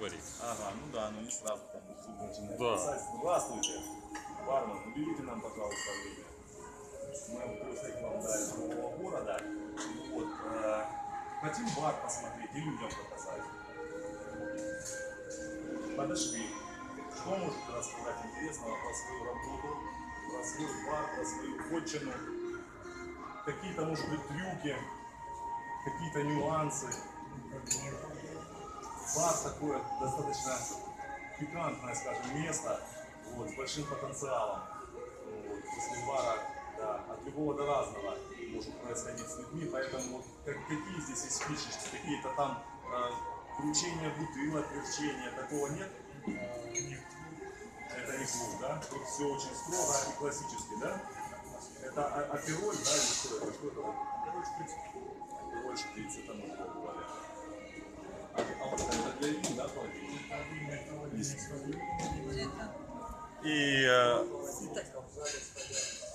Говорить. Ага, ну да, ну не сразу там начинает Да. писать. Здравствуйте, бармен, уберите нам, пожалуйста, время. Мы приехали к вам до нового города. Вот, хотим бар посмотреть и людям показать. Подошли. Что можете рассказать интересного про свою работу, про свой бар, про свою вотчину? Какие-то, может быть, трюки, какие-то нюансы. Бар такое достаточно пикантное, скажем, место, вот, с большим потенциалом. Вот, после бара, да, от любого до разного может происходить с людьми, поэтому вот, какие здесь есть фишечки, какие-то там кручения бутылок, верчения, такого нет? Нет. Это не клуб, да? Тут все очень строго и классически, да? Это апероль, да, или что это? Что это? Апероль шприц, это мы пробовали. А вот это для вин, да, холодильник? И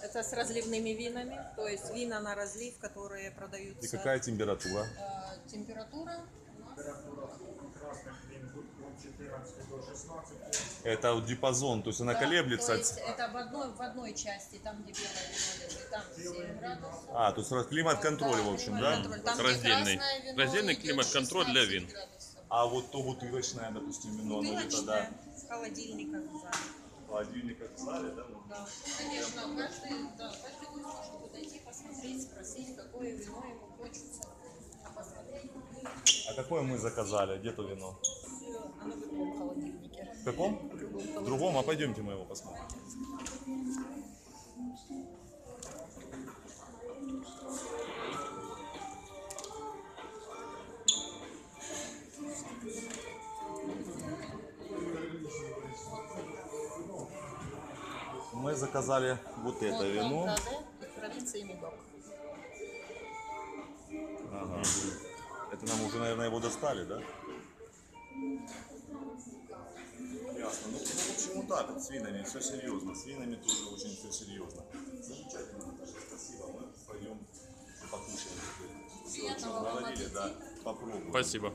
Это с разливными винами, то есть вина на разлив, которые продаются. и какая температура? Температура? Красных вин от 14 до 16. Это вот диапазон, то есть она колеблется. То есть это в одной части, там где белое вино лежит, там 7 градусов. А, то есть климат-контроль, в общем, да? Климат-контроль. Там, где Раздельный. красное вино, Раздельный идет климат-контроль для 16 вин. градусов. А вот то бутылочное, допустим, вино, оно где-то, да, Бутылочная, с холодильника в зале. в холодильниках в зале, да? Ну, Да. Конечно, каждый гость может подойти, посмотреть, спросить, какое вино ему хочется. Посмотреть. А какое мы заказали? Где то вино? Оно в другом холодильнике. В каком? В другом, а пойдемте мы его посмотрим. Мы заказали вот это вино. Из провинции Медок. Ага. Это нам уже, наверное, его достали, да? Ясно. Ну, в общем, вот так вот с винами все серьезно. С винами тоже очень все серьезно. Замечательно, Наташа, спасибо. Мы пойдем покушаем теперь. Все, о чем говорили, да, попробуем. Спасибо.